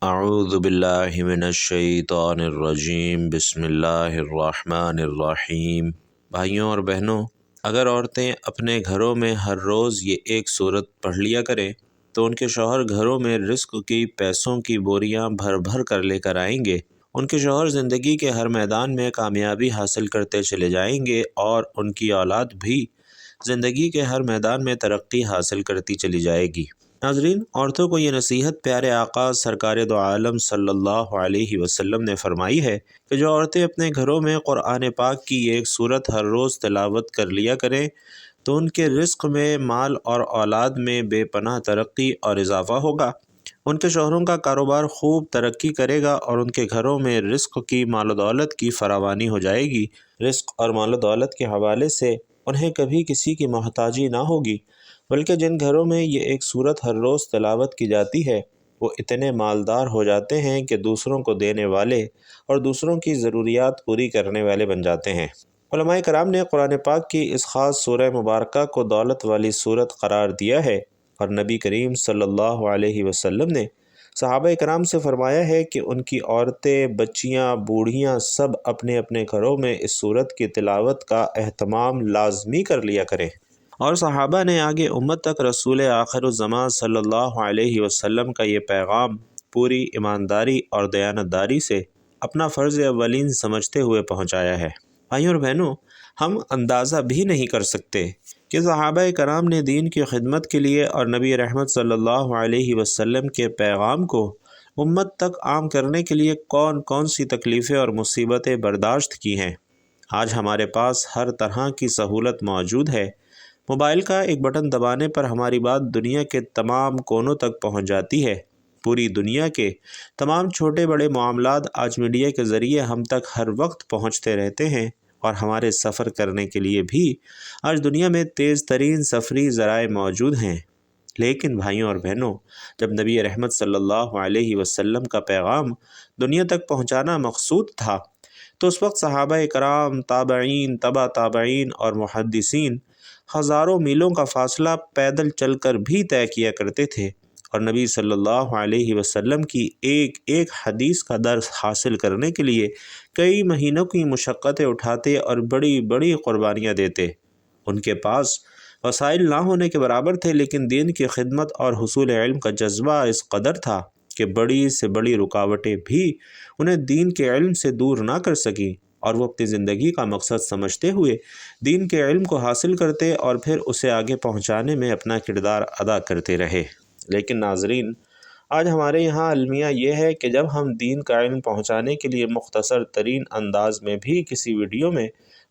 اعوذ باللہ من الشیطان الرجیم بسم اللہ الرحمن الرحیم۔ بھائیوں اور بہنوں، اگر عورتیں اپنے گھروں میں ہر روز یہ ایک سورت پڑھ لیا کریں تو ان کے شوہر گھروں میں رزق کی پیسوں کی بوریاں بھر بھر کر لے کر آئیں گے۔ ان کے شوہر زندگی کے ہر میدان میں کامیابی حاصل کرتے چلے جائیں گے اور ان کی اولاد بھی زندگی کے ہر میدان میں ترقی حاصل کرتی چلی جائے گی۔ ناظرین، عورتوں کو یہ نصیحت پیارے آقا سرکار دو عالم صلی اللہ علیہ وسلم نے فرمائی ہے کہ جو عورتیں اپنے گھروں میں قرآن پاک کی ایک سورت ہر روز تلاوت کر لیا کریں تو ان کے رزق میں، مال اور اولاد میں بے پناہ ترقی اور اضافہ ہوگا۔ ان کے شوہروں کا کاروبار خوب ترقی کرے گا اور ان کے گھروں میں رزق کی، مال و دولت کی فراوانی ہو جائے گی۔ رزق اور مال و دولت کے حوالے سے انہیں کبھی کسی کی محتاجی نہ ہوگی، بلکہ جن گھروں میں یہ ایک سورت ہر روز تلاوت کی جاتی ہے وہ اتنے مالدار ہو جاتے ہیں کہ دوسروں کو دینے والے اور دوسروں کی ضروریات پوری کرنے والے بن جاتے ہیں۔ علماء کرام نے قرآن پاک کی اس خاص سورہ مبارکہ کو دولت والی سورت قرار دیا ہے، اور نبی کریم صلی اللہ علیہ وسلم نے صحابہ کرام سے فرمایا ہے کہ ان کی عورتیں، بچیاں، بوڑھیاں سب اپنے اپنے گھروں میں اس سورت کی تلاوت کا اہتمام لازمی کر لیا کریں۔ اور صحابہ نے آگے امت تک رسول آخر الزمان صلی اللہ علیہ وسلم کا یہ پیغام پوری ایمانداری اور دیانتداری سے اپنا فرض اولین سمجھتے ہوئے پہنچایا ہے۔ بھائیوں اور بہنوں، ہم اندازہ بھی نہیں کر سکتے کہ صحابہ کرام نے دین کی خدمت کے لیے اور نبی رحمت صلی اللہ علیہ وسلم کے پیغام کو امت تک عام کرنے کے لیے کون کون سی تکلیفیں اور مصیبتیں برداشت کی ہیں۔ آج ہمارے پاس ہر طرح کی سہولت موجود ہے۔ موبائل کا ایک بٹن دبانے پر ہماری بات دنیا کے تمام کونوں تک پہنچ جاتی ہے۔ پوری دنیا کے تمام چھوٹے بڑے معاملات آج میڈیا کے ذریعے ہم تک ہر وقت پہنچتے رہتے ہیں، اور ہمارے سفر کرنے کے لیے بھی آج دنیا میں تیز ترین سفری ذرائع موجود ہیں۔ لیکن بھائیوں اور بہنوں، جب نبی رحمت صلی اللہ علیہ وسلم کا پیغام دنیا تک پہنچانا مقصود تھا تو اس وقت صحابہ کرام، تابعین، تبع تابعین اور محدثین ہزاروں میلوں کا فاصلہ پیدل چل کر بھی طے کیا کرتے تھے، اور نبی صلی اللہ علیہ وسلم کی ایک ایک حدیث کا درس حاصل کرنے کے لیے کئی مہینوں کی مشقتیں اٹھاتے اور بڑی بڑی قربانیاں دیتے۔ ان کے پاس وسائل نہ ہونے کے برابر تھے، لیکن دین کی خدمت اور حصول علم کا جذبہ اس قدر تھا کہ بڑی سے بڑی رکاوٹیں بھی انہیں دین کے علم سے دور نہ کر سکیں، اور وہ اپنی زندگی کا مقصد سمجھتے ہوئے دین کے علم کو حاصل کرتے اور پھر اسے آگے پہنچانے میں اپنا کردار ادا کرتے رہے۔ لیکن ناظرین، آج ہمارے یہاں المیہ یہ ہے کہ جب ہم دین کا علم پہنچانے کے لیے مختصر ترین انداز میں بھی کسی ویڈیو میں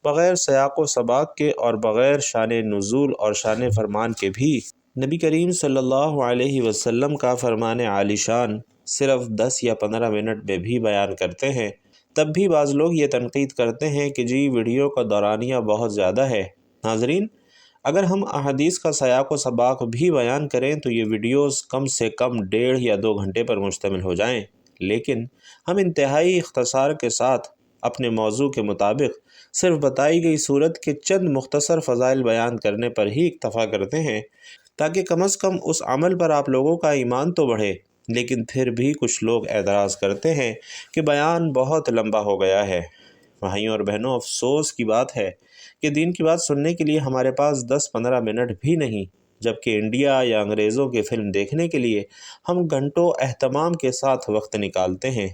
بغیر سیاق و سباق کے اور بغیر شان نزول اور شان فرمان کے بھی نبی کریم صلی اللہ علیہ وسلم کا فرمان عالی شان صرف 10 یا 15 منٹ میں بھی بیان کرتے ہیں، تب بھی بعض لوگ یہ تنقید کرتے ہیں کہ جی ویڈیو کا دورانیہ بہت زیادہ ہے۔ ناظرین، اگر ہم احادیث کا سیاق و سباق بھی بیان کریں تو یہ ویڈیوز کم سے کم 1.5 یا 2 گھنٹے پر مشتمل ہو جائیں، لیکن ہم انتہائی اختصار کے ساتھ اپنے موضوع کے مطابق صرف بتائی گئی صورت کے چند مختصر فضائل بیان کرنے پر ہی اکتفا کرتے ہیں، تاکہ کم از کم اس عمل پر آپ لوگوں کا ایمان تو بڑھے۔ لیکن پھر بھی کچھ لوگ اعتراض کرتے ہیں کہ بیان بہت لمبا ہو گیا ہے۔ بھائیوں اور بہنوں، افسوس کی بات ہے کہ دین کی بات سننے کے لیے ہمارے پاس 10-15 منٹ بھی نہیں، جبکہ انڈیا یا انگریزوں کی فلم دیکھنے کے لیے ہم گھنٹوں اہتمام کے ساتھ وقت نکالتے ہیں۔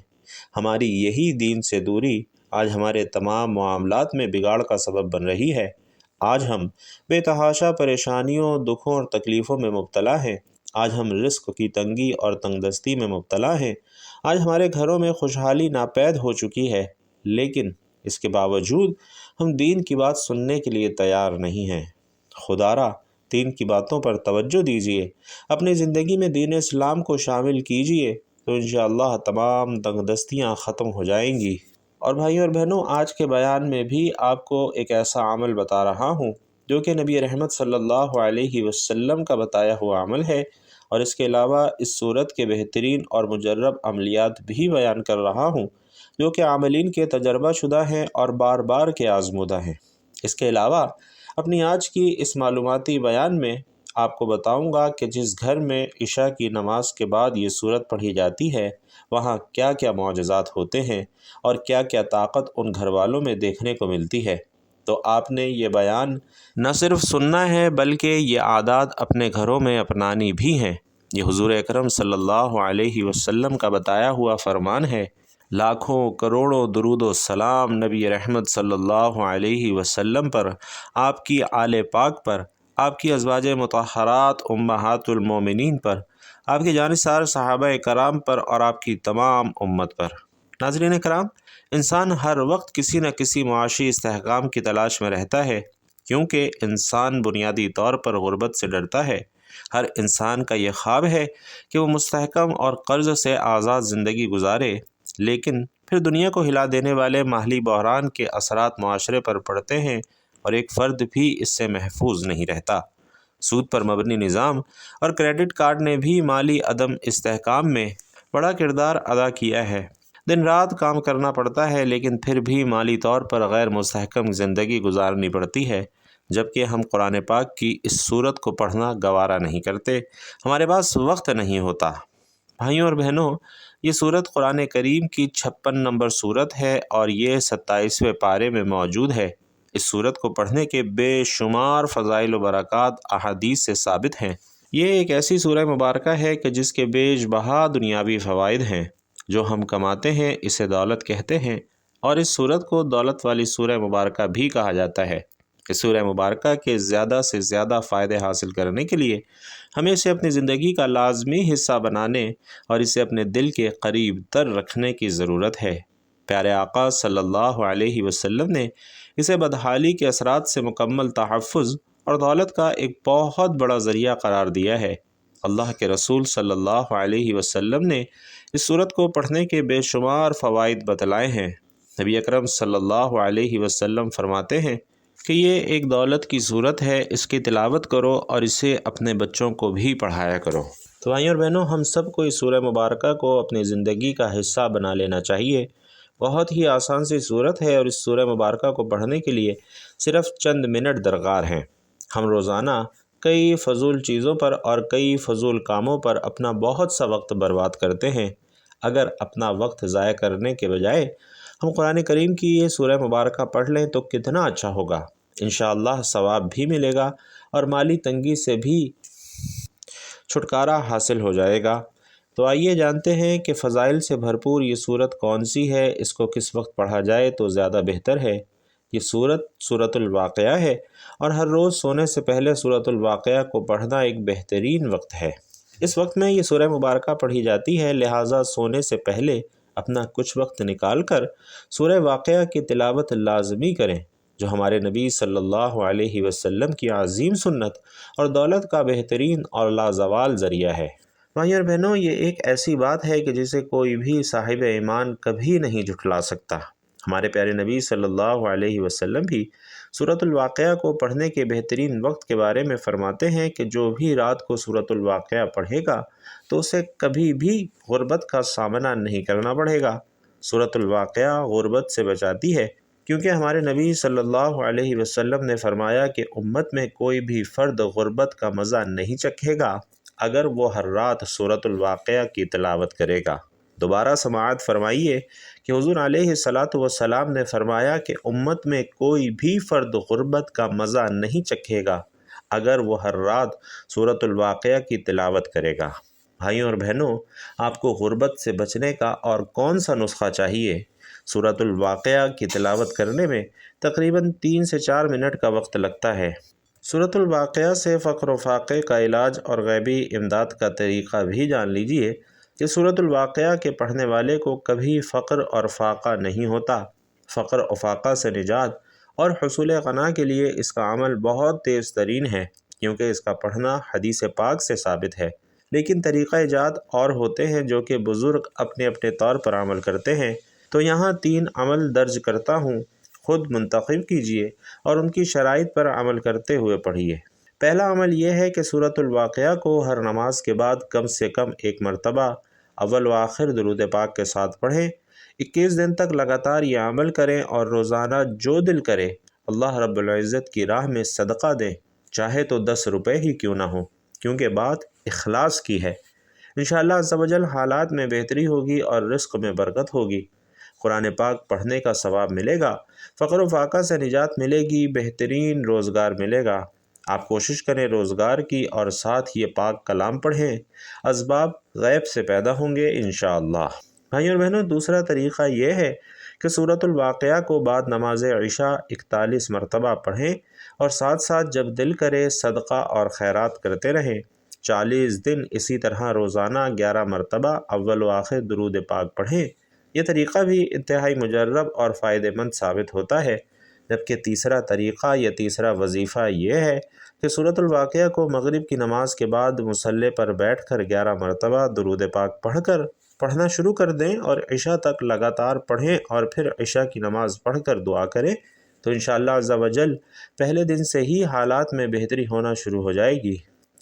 ہماری یہی دین سے دوری آج ہمارے تمام معاملات میں بگاڑ کا سبب بن رہی ہے۔ آج ہم بے تحاشا پریشانیوں، دکھوں اور تکلیفوں میں مبتلا ہیں۔ آج ہم رزق کی تنگی اور تنگ دستی میں مبتلا ہیں۔ آج ہمارے گھروں میں خوشحالی ناپید ہو چکی ہے، لیکن اس کے باوجود ہم دین کی بات سننے کے لیے تیار نہیں ہیں۔ خدارا، دین کی باتوں پر توجہ دیجیے، اپنی زندگی میں دین اسلام کو شامل کیجیے، تو انشاءاللہ تمام تنگ دستیاں ختم ہو جائیں گی۔ اور بھائیوں اور بہنوں، آج کے بیان میں بھی آپ کو ایک ایسا عمل بتا رہا ہوں جو کہ نبی رحمت صلی اللہ علیہ وسلم کا بتایا ہوا عمل ہے، اور اس کے علاوہ اس صورت کے بہترین اور مجرب عملیات بھی بیان کر رہا ہوں جو کہ عاملین کے تجربہ شدہ ہیں اور بار بار کے آزمودہ ہیں۔ اس کے علاوہ اپنی آج کی اس معلوماتی بیان میں آپ کو بتاؤں گا کہ جس گھر میں عشاء کی نماز کے بعد یہ صورت پڑھی جاتی ہے وہاں کیا کیا معجزات ہوتے ہیں اور کیا کیا طاقت ان گھر والوں میں دیکھنے کو ملتی ہے۔ تو آپ نے یہ بیان نہ صرف سننا ہے بلکہ یہ عادات اپنے گھروں میں اپنانی بھی ہیں۔ یہ حضور اکرم صلی اللہ علیہ وسلم کا بتایا ہوا فرمان ہے۔ لاکھوں کروڑوں درود و سلام نبی رحمت صلی اللہ علیہ وسلم پر، آپ کی آل پاک پر، آپ کی ازواج مطہرات امہات المومنین پر، آپ کے جانثار صحابہ کرام پر اور آپ کی تمام امت پر۔ ناظرین کرام، انسان ہر وقت کسی نہ کسی معاشی استحکام کی تلاش میں رہتا ہے، کیونکہ انسان بنیادی طور پر غربت سے ڈرتا ہے۔ ہر انسان کا یہ خواب ہے کہ وہ مستحکم اور قرض سے آزاد زندگی گزارے، لیکن پھر دنیا کو ہلا دینے والے مالی بحران کے اثرات معاشرے پر پڑتے ہیں اور ایک فرد بھی اس سے محفوظ نہیں رہتا۔ سود پر مبنی نظام اور کریڈٹ کارڈ نے بھی مالی عدم استحکام میں بڑا کردار ادا کیا ہے۔ دن رات کام کرنا پڑتا ہے لیکن پھر بھی مالی طور پر غیر مستحکم زندگی گزارنی پڑتی ہے، جبکہ ہم قرآن پاک کی اس صورت کو پڑھنا گوارا نہیں کرتے، ہمارے پاس وقت نہیں ہوتا۔ بھائیوں اور بہنوں، یہ صورت قرآن کریم کی 56 نمبر صورت ہے اور یہ 27ویں پارے میں موجود ہے۔ اس صورت کو پڑھنے کے بے شمار فضائل و برکات احادیث سے ثابت ہیں۔ یہ ایک ایسی سورہ مبارکہ ہے کہ جس کے بیش بہا دنیاوی فوائد ہیں۔ جو ہم کماتے ہیں اسے دولت کہتے ہیں، اور اس صورت کو دولت والی سورہ مبارکہ بھی کہا جاتا ہے۔ اس سورہ مبارکہ کے زیادہ سے زیادہ فائدے حاصل کرنے کے لیے ہمیں اسے اپنی زندگی کا لازمی حصہ بنانے اور اسے اپنے دل کے قریب تر رکھنے کی ضرورت ہے۔ پیارے آقا صلی اللہ علیہ وسلم نے اسے بدحالی کے اثرات سے مکمل تحفظ اور دولت کا ایک بہت بڑا ذریعہ قرار دیا ہے۔ اللہ کے رسول صلی اللہ علیہ وسلم نے اس صورت کو پڑھنے کے بے شمار فوائد بتلائے ہیں۔ نبی اکرم صلی اللہ علیہ وسلم فرماتے ہیں کہ یہ ایک دولت کی صورت ہے، اس کی تلاوت کرو اور اسے اپنے بچوں کو بھی پڑھایا کرو۔ تو بھائیوں اور بہنوں، ہم سب کو اس سورہ مبارکہ کو اپنی زندگی کا حصہ بنا لینا چاہیے۔ بہت ہی آسان سی صورت ہے اور اس سورہ مبارکہ کو پڑھنے کے لیے صرف چند منٹ درکار ہیں۔ ہم روزانہ کئی فضول چیزوں پر اور کئی فضول کاموں پر اپنا بہت سا وقت برباد کرتے ہیں۔ اگر اپنا وقت ضائع کرنے کے بجائے ہم قرآن کریم کی یہ سورہ مبارکہ پڑھ لیں تو کتنا اچھا ہوگا۔ انشاءاللہ ثواب بھی ملے گا اور مالی تنگی سے بھی چھٹکارا حاصل ہو جائے گا۔ تو آئیے جانتے ہیں کہ فضائل سے بھرپور یہ سورت کون سی ہے، اس کو کس وقت پڑھا جائے تو زیادہ بہتر ہے۔ یہ سورت الواقعہ ہے اور ہر روز سونے سے پہلے سورت الواقعہ کو پڑھنا ایک بہترین وقت ہے۔ اس وقت میں یہ سورہ مبارکہ پڑھی جاتی ہے، لہٰذا سونے سے پہلے اپنا کچھ وقت نکال کر سورہ واقعہ کی تلاوت لازمی کریں، جو ہمارے نبی صلی اللہ علیہ وسلم کی عظیم سنت اور دولت کا بہترین اور لازوال ذریعہ ہے۔ بھائیوں اور بہنوں، یہ ایک ایسی بات ہے کہ جسے کوئی بھی صاحب ایمان کبھی نہیں جھٹلا سکتا۔ ہمارے پیارے نبی صلی اللہ علیہ وسلم بھی سورۃ الواقعہ کو پڑھنے کے بہترین وقت کے بارے میں فرماتے ہیں کہ جو بھی رات کو سورۃ الواقعہ پڑھے گا تو اسے کبھی بھی غربت کا سامنا نہیں کرنا پڑے گا۔ سورۃ الواقعہ غربت سے بچاتی ہے، کیونکہ ہمارے نبی صلی اللہ علیہ وسلم نے فرمایا کہ امت میں کوئی بھی فرد غربت کا مزہ نہیں چکھے گا اگر وہ ہر رات سورۃ الواقعہ کی تلاوت کرے گا۔ دوبارہ سماعت فرمائیے کہ حضور علیہ الصلاۃ والسلام نے فرمایا کہ امت میں کوئی بھی فرد غربت کا مزہ نہیں چکھے گا اگر وہ ہر رات سورۃ الواقعہ کی تلاوت کرے گا۔ بھائیوں اور بہنوں، آپ کو غربت سے بچنے کا اور کون سا نسخہ چاہیے؟ سورۃ الواقعہ کی تلاوت کرنے میں تقریباً 3 سے 4 منٹ کا وقت لگتا ہے۔ سورۃ الواقعہ سے فقر و فاقے کا علاج اور غیبی امداد کا طریقہ بھی جان لیجئے کہ سورۃ الواقعہ کے پڑھنے والے کو کبھی فقر اور فاقہ نہیں ہوتا۔ فقر و فاقہ سے نجات اور حصول غنا کے لیے اس کا عمل بہت تیز ترین ہے، کیونکہ اس کا پڑھنا حدیث پاک سے ثابت ہے۔ لیکن طریقہ جات اور ہوتے ہیں جو کہ بزرگ اپنے اپنے طور پر عمل کرتے ہیں، تو یہاں 3 عمل درج کرتا ہوں، خود منتخب کیجئے اور ان کی شرائط پر عمل کرتے ہوئے پڑھیے۔ پہلا عمل یہ ہے کہ سورۃ الواقعہ کو ہر نماز کے بعد کم سے کم 1 مرتبہ اول و آخر درود پاک کے ساتھ پڑھیں۔ 21 دن تک لگاتار یہ عمل کریں اور روزانہ جو دل کرے اللہ رب العزت کی راہ میں صدقہ دیں، چاہے تو 10 روپے ہی کیوں نہ ہو۔ کیونکہ بات اخلاص کی ہے۔ انشاءاللہ عز و جل حالات میں بہتری ہوگی اور رزق میں برکت ہوگی، قرآن پاک پڑھنے کا ثواب ملے گا، فقر و فاقہ سے نجات ملے گی، بہترین روزگار ملے گا۔ آپ کوشش کریں روزگار کی اور ساتھ یہ پاک کلام پڑھیں، اسباب غیب سے پیدا ہوں گے انشاءاللہ۔ بھائیوں اور بہنوں، دوسرا طریقہ یہ ہے کہ سورۃ الواقعہ کو بعد نماز عشاء 41 مرتبہ پڑھیں اور ساتھ ساتھ جب دل کرے صدقہ اور خیرات کرتے رہیں۔ 40 دن اسی طرح روزانہ 11 مرتبہ اول و آخر درود پاک پڑھیں۔ یہ طریقہ بھی انتہائی مجرب اور فائدہ مند ثابت ہوتا ہے۔ جبکہ تیسرا طریقہ یا تیسرا وظیفہ یہ ہے کہ سورۃ الواقعہ کو مغرب کی نماز کے بعد مصلی پر بیٹھ کر 11 مرتبہ درود پاک پڑھنا شروع کر دیں اور عشاء تک لگاتار پڑھیں اور پھر عشاء کی نماز پڑھ کر دعا کریں تو انشاءاللہ عز و جل پہلے دن سے ہی حالات میں بہتری ہونا شروع ہو جائے گی۔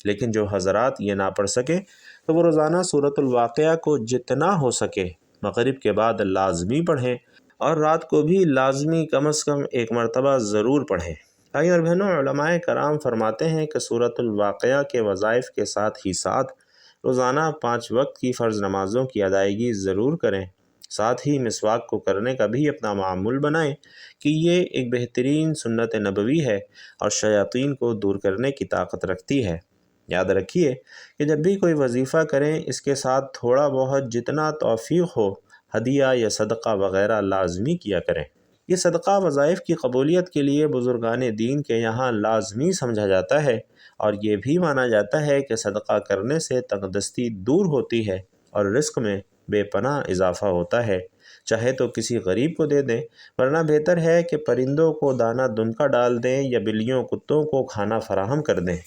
لیکن جو حضرات یہ نہ پڑھ سکیں تو وہ روزانہ سورۃ الواقعہ کو جتنا ہو سکے مغرب کے بعد لازمی پڑھیں اور رات کو بھی لازمی کم از کم 1 مرتبہ ضرور پڑھیں۔ بھائیوں اور بہنوں، علماء کرام فرماتے ہیں کہ سورۃ الواقعہ کے وظائف کے ساتھ ہی ساتھ روزانہ 5 وقت کی فرض نمازوں کی ادائیگی ضرور کریں۔ ساتھ ہی مسواک کو کرنے کا بھی اپنا معمول بنائیں کہ یہ ایک بہترین سنت نبوی ہے اور شیاطین کو دور کرنے کی طاقت رکھتی ہے۔ یاد رکھیے کہ جب بھی کوئی وظیفہ کریں اس کے ساتھ تھوڑا بہت جتنا توفیق ہو ہدیہ یا صدقہ وغیرہ لازمی کیا کریں۔ یہ صدقہ وظائف کی قبولیت کے لیے بزرگان دین کے یہاں لازمی سمجھا جاتا ہے اور یہ بھی مانا جاتا ہے کہ صدقہ کرنے سے تنگدستی دور ہوتی ہے اور رزق میں بے پناہ اضافہ ہوتا ہے۔ چاہے تو کسی غریب کو دے دیں، ورنہ بہتر ہے کہ پرندوں کو دانہ دن کا ڈال دیں یا بلیوں کتوں کو کھانا فراہم کر دیں،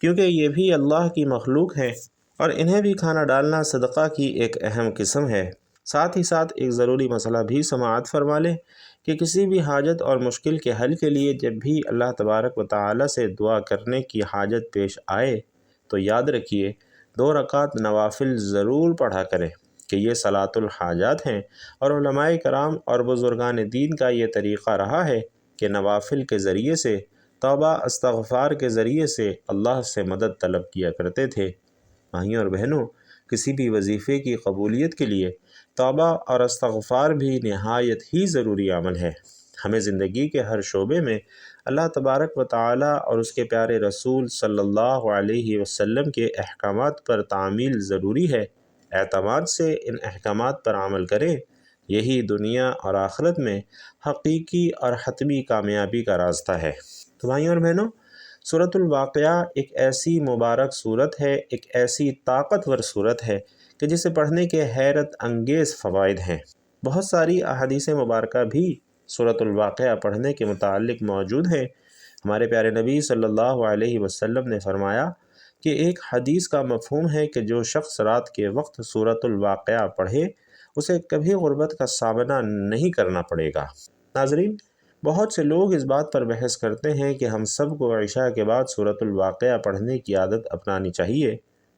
کیونکہ یہ بھی اللہ کی مخلوق ہیں اور انہیں بھی کھانا ڈالنا صدقہ کی ایک اہم قسم ہے۔ ساتھ ہی ساتھ ایک ضروری مسئلہ بھی سماعت فرما لیں کہ کسی بھی حاجت اور مشکل کے حل کے لیے جب بھی اللہ تبارک و تعالی سے دعا کرنے کی حاجت پیش آئے تو یاد رکھیے 2 رکعت نوافل ضرور پڑھا کریں کہ یہ صلاۃ الحاجات ہیں، اور علماء کرام اور بزرگان دین کا یہ طریقہ رہا ہے کہ نوافل کے ذریعے سے توبہ استغفار کے ذریعے سے اللہ سے مدد طلب کیا کرتے تھے۔ بھائیوں اور بہنوں، کسی بھی وظیفے کی قبولیت کے لیے توبہ اور استغفار بھی نہایت ہی ضروری عمل ہے۔ ہمیں زندگی کے ہر شعبے میں اللہ تبارک و تعالی اور اس کے پیارے رسول صلی اللہ علیہ وسلم کے احکامات پر تعمیل ضروری ہے۔ اعتماد سے ان احکامات پر عمل کریں، یہی دنیا اور آخرت میں حقیقی اور حتمی کامیابی کا راستہ ہے۔ تو بھائیوں اور بہنوں، سورۃ الواقعہ ایک ایسی مبارک سورت ہے، ایک ایسی طاقتور سورت ہے کہ جسے پڑھنے کے حیرت انگیز فوائد ہیں۔ بہت ساری احادیث مبارکہ بھی سورۃ الواقعہ پڑھنے کے متعلق موجود ہیں۔ ہمارے پیارے نبی صلی اللہ علیہ وسلم نے فرمایا کہ ایک حدیث کا مفہوم ہے کہ جو شخص رات کے وقت سورۃ الواقعہ پڑھے اسے کبھی غربت کا سامنا نہیں کرنا پڑے گا۔ ناظرین، بہت سے لوگ اس بات پر بحث کرتے ہیں کہ ہم سب کو عشاء کے بعد سورۃ الواقعہ پڑھنے کی عادت اپنانی چاہیے۔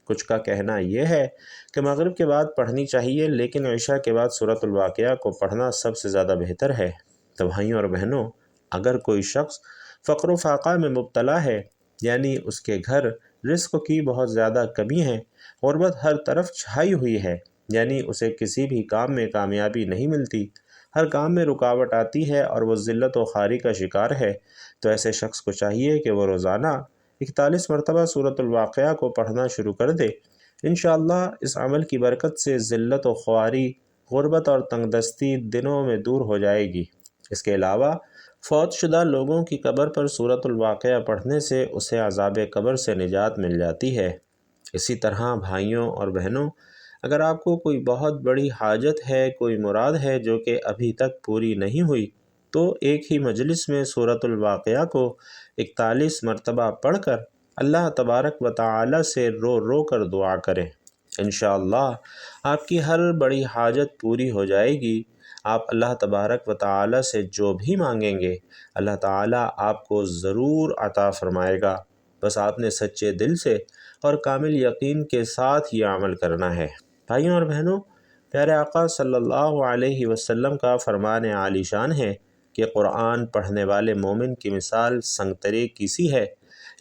کچھ کا کہنا یہ ہے کہ مغرب کے بعد پڑھنی چاہیے، لیکن عشاء کے بعد سورۃ الواقعہ کو پڑھنا سب سے زیادہ بہتر ہے۔ تو بھائیوں اور بہنوں، اگر کوئی شخص فقر و فاقہ میں مبتلا ہے، یعنی اس کے گھر رزق کی بہت زیادہ کمی ہے، غربت ہر طرف چھائی ہوئی ہے، یعنی اسے کسی بھی کام میں کامیابی نہیں ملتی، ہر کام میں رکاوٹ آتی ہے اور وہ ذلت و خواری کا شکار ہے، تو ایسے شخص کو چاہیے کہ وہ روزانہ 41 مرتبہ سورۃ الواقعہ کو پڑھنا شروع کر دے۔ انشاءاللہ اس عمل کی برکت سے ذلت و خواری، غربت اور تنگدستی دنوں میں دور ہو جائے گی۔ اس کے علاوہ فوت شدہ لوگوں کی قبر پر سورۃ الواقعہ پڑھنے سے اسے عذاب قبر سے نجات مل جاتی ہے۔ اسی طرح بھائیوں اور بہنوں، اگر آپ کو کوئی بہت بڑی حاجت ہے، کوئی مراد ہے جو کہ ابھی تک پوری نہیں ہوئی، تو ایک ہی مجلس میں سورۃ الواقعہ کو 41 مرتبہ پڑھ کر اللہ تبارک و تعالی سے رو رو کر دعا کریں۔ انشاءاللہ آپ کی ہر بڑی حاجت پوری ہو جائے گی۔ آپ اللہ تبارک و تعالی سے جو بھی مانگیں گے اللہ تعالی آپ کو ضرور عطا فرمائے گا، بس آپ نے سچے دل سے اور کامل یقین کے ساتھ یہ عمل کرنا ہے۔ بھائیوں اور بہنوں، پیارے آقا صلی اللہ علیہ وسلم کا فرمان عالی شان ہے کہ قرآن پڑھنے والے مومن کی مثال سنگترے کی سی ہے،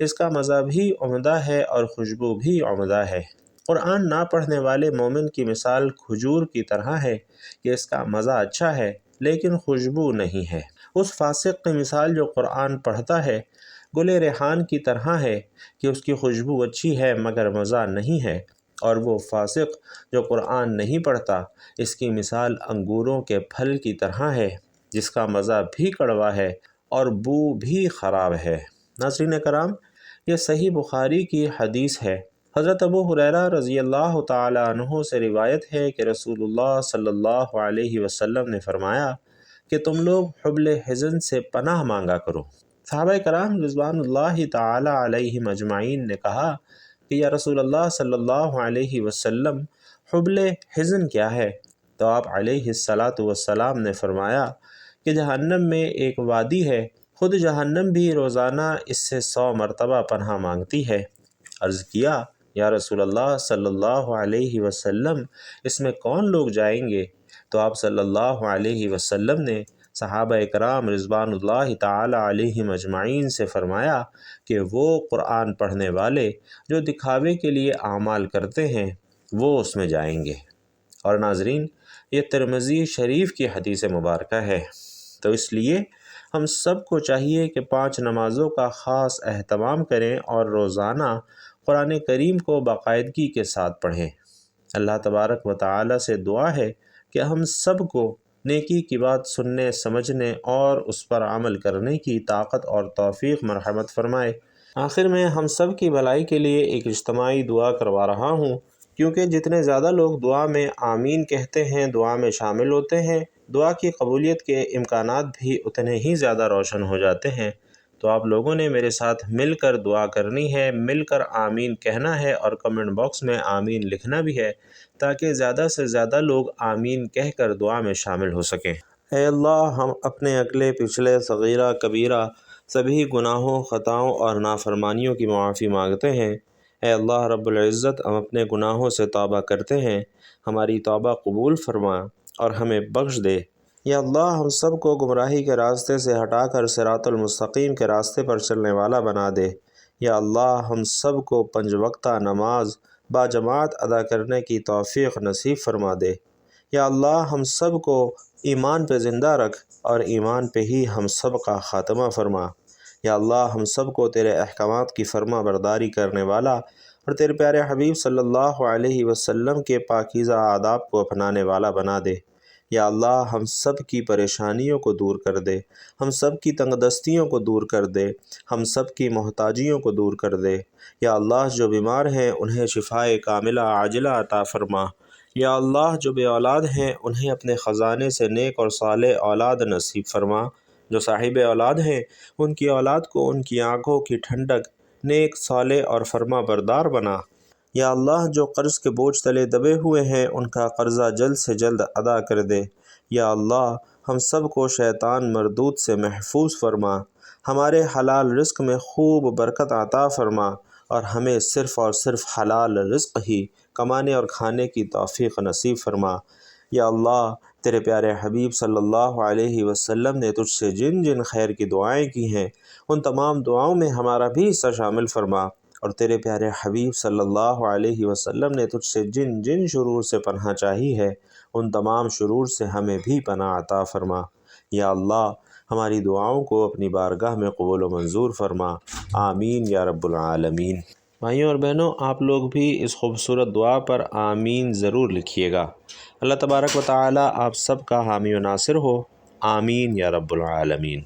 اس کا مزہ بھی عمدہ ہے اور خوشبو بھی عمدہ ہے۔ قرآن نہ پڑھنے والے مومن کی مثال کھجور کی طرح ہے کہ اس کا مزہ اچھا ہے لیکن خوشبو نہیں ہے۔ اس فاسق کی مثال جو قرآن پڑھتا ہے گل ریحان کی طرح ہے کہ اس کی خوشبو اچھی ہے مگر مزہ نہیں ہے، اور وہ فاسق جو قرآن نہیں پڑھتا اس کی مثال انگوروں کے پھل کی طرح ہے جس کا مزہ بھی کڑوا ہے اور بو بھی خراب ہے۔ ناظرین کرام، یہ صحیح بخاری کی حدیث ہے۔ حضرت ابو ہریرہ رضی اللہ تعالی عنہ سے روایت ہے کہ رسول اللہ صلی اللہ علیہ وسلم نے فرمایا کہ تم لوگ حبل حزن سے پناہ مانگا کرو۔ صحابہ کرام رضوان اللہ تعالی علیہم اجمعین نے کہا کہ یا رسول اللہ صلی اللہ علیہ وسلم، حبل حزن کیا ہے؟ تو آپ علیہ السلام نے فرمایا کہ جہنم میں ایک وادی ہے، خود جہنم بھی روزانہ اس سے 100 مرتبہ پناہ مانگتی ہے۔ عرض کیا یا رسول اللہ صلی اللہ علیہ وسلم، اس میں کون لوگ جائیں گے؟ تو آپ صلی اللہ علیہ وسلم نے صحابہ کرام رضوان اللہ تعالی علیہم اجمعین سے فرمایا کہ وہ قرآن پڑھنے والے جو دکھاوے کے لیے اعمال کرتے ہیں وہ اس میں جائیں گے۔ اور ناظرین، یہ ترمذی شریف کی حدیث مبارکہ ہے، تو اس لیے ہم سب کو چاہیے کہ 5 نمازوں کا خاص اہتمام کریں اور روزانہ قرآن کریم کو باقاعدگی کے ساتھ پڑھیں۔ اللہ تبارک و تعالی سے دعا ہے کہ ہم سب کو نیکی کی بات سننے، سمجھنے اور اس پر عمل کرنے کی طاقت اور توفیق مرحمت فرمائے۔ آخر میں ہم سب کی بھلائی کے لیے ایک اجتماعی دعا کروا رہا ہوں، کیونکہ جتنے زیادہ لوگ دعا میں آمین کہتے ہیں، دعا میں شامل ہوتے ہیں، دعا کی قبولیت کے امکانات بھی اتنے ہی زیادہ روشن ہو جاتے ہیں۔ تو آپ لوگوں نے میرے ساتھ مل کر دعا کرنی ہے، مل کر آمین کہنا ہے اور کمنٹ باکس میں آمین لکھنا بھی ہے تاکہ زیادہ سے زیادہ لوگ آمین کہہ کر دعا میں شامل ہو سکیں۔ اے اللہ، ہم اپنے اگلے پچھلے صغیرہ کبیرہ سبھی گناہوں، خطاؤں اور نافرمانیوں کی معافی مانگتے ہیں۔ اے اللہ رب العزت، ہم اپنے گناہوں سے توبہ کرتے ہیں، ہماری توبہ قبول فرما اور ہمیں بخش دے۔ یا اللہ، ہم سب کو گمراہی کے راستے سے ہٹا کر صراط المستقیم کے راستے پر چلنے والا بنا دے۔ یا اللہ، ہم سب کو 5 وقتہ نماز باجماعت ادا کرنے کی توفیق نصیب فرما دے۔ یا اللہ، ہم سب کو ایمان پہ زندہ رکھ اور ایمان پہ ہی ہم سب کا خاتمہ فرما۔ یا اللہ، ہم سب کو تیرے احکامات کی فرما برداری کرنے والا اور تیرے پیارے حبیب صلی اللہ علیہ وسلم کے پاکیزہ آداب کو اپنانے والا بنا دے۔ یا اللہ، ہم سب کی پریشانیوں کو دور کر دے، ہم سب کی تنگ دستیوں کو دور کر دے، ہم سب کی محتاجیوں کو دور کر دے۔ یا اللہ، جو بیمار ہیں انہیں شفائے کاملہ عاجلہ عطا فرما۔ یا اللہ، جو بے اولاد ہیں انہیں اپنے خزانے سے نیک اور صالح اولاد نصیب فرما۔ جو صاحب اولاد ہیں ان کی اولاد کو ان کی آنکھوں کی ٹھنڈک، نیک، صالح اور فرما بردار بنا۔ یا اللہ، جو قرض کے بوجھ تلے دبے ہوئے ہیں ان کا قرضہ جلد سے جلد ادا کر دے۔ یا اللہ، ہم سب کو شیطان مردود سے محفوظ فرما، ہمارے حلال رزق میں خوب برکت عطا فرما اور ہمیں صرف اور صرف حلال رزق ہی کمانے اور کھانے کی توفیق نصیب فرما۔ یا اللہ، تیرے پیارے حبیب صلی اللہ علیہ وسلم نے تجھ سے جن جن خیر کی دعائیں کی ہیں ان تمام دعاؤں میں ہمارا بھی حصہ شامل فرما، اور تیرے پیارے حبیب صلی اللہ علیہ وسلم نے تجھ سے جن جن شرور سے پناہ چاہی ہے ان تمام شرور سے ہمیں بھی پناہ عطا فرما۔ یا اللہ، ہماری دعاؤں کو اپنی بارگاہ میں قبول و منظور فرما۔ آمین یا رب العالمین۔ بھائیوں اور بہنوں، آپ لوگ بھی اس خوبصورت دعا پر آمین ضرور لکھیے گا۔ اللہ تبارک و تعالی آپ سب کا حامی و ناصر ہو۔ آمین یا رب العالمین۔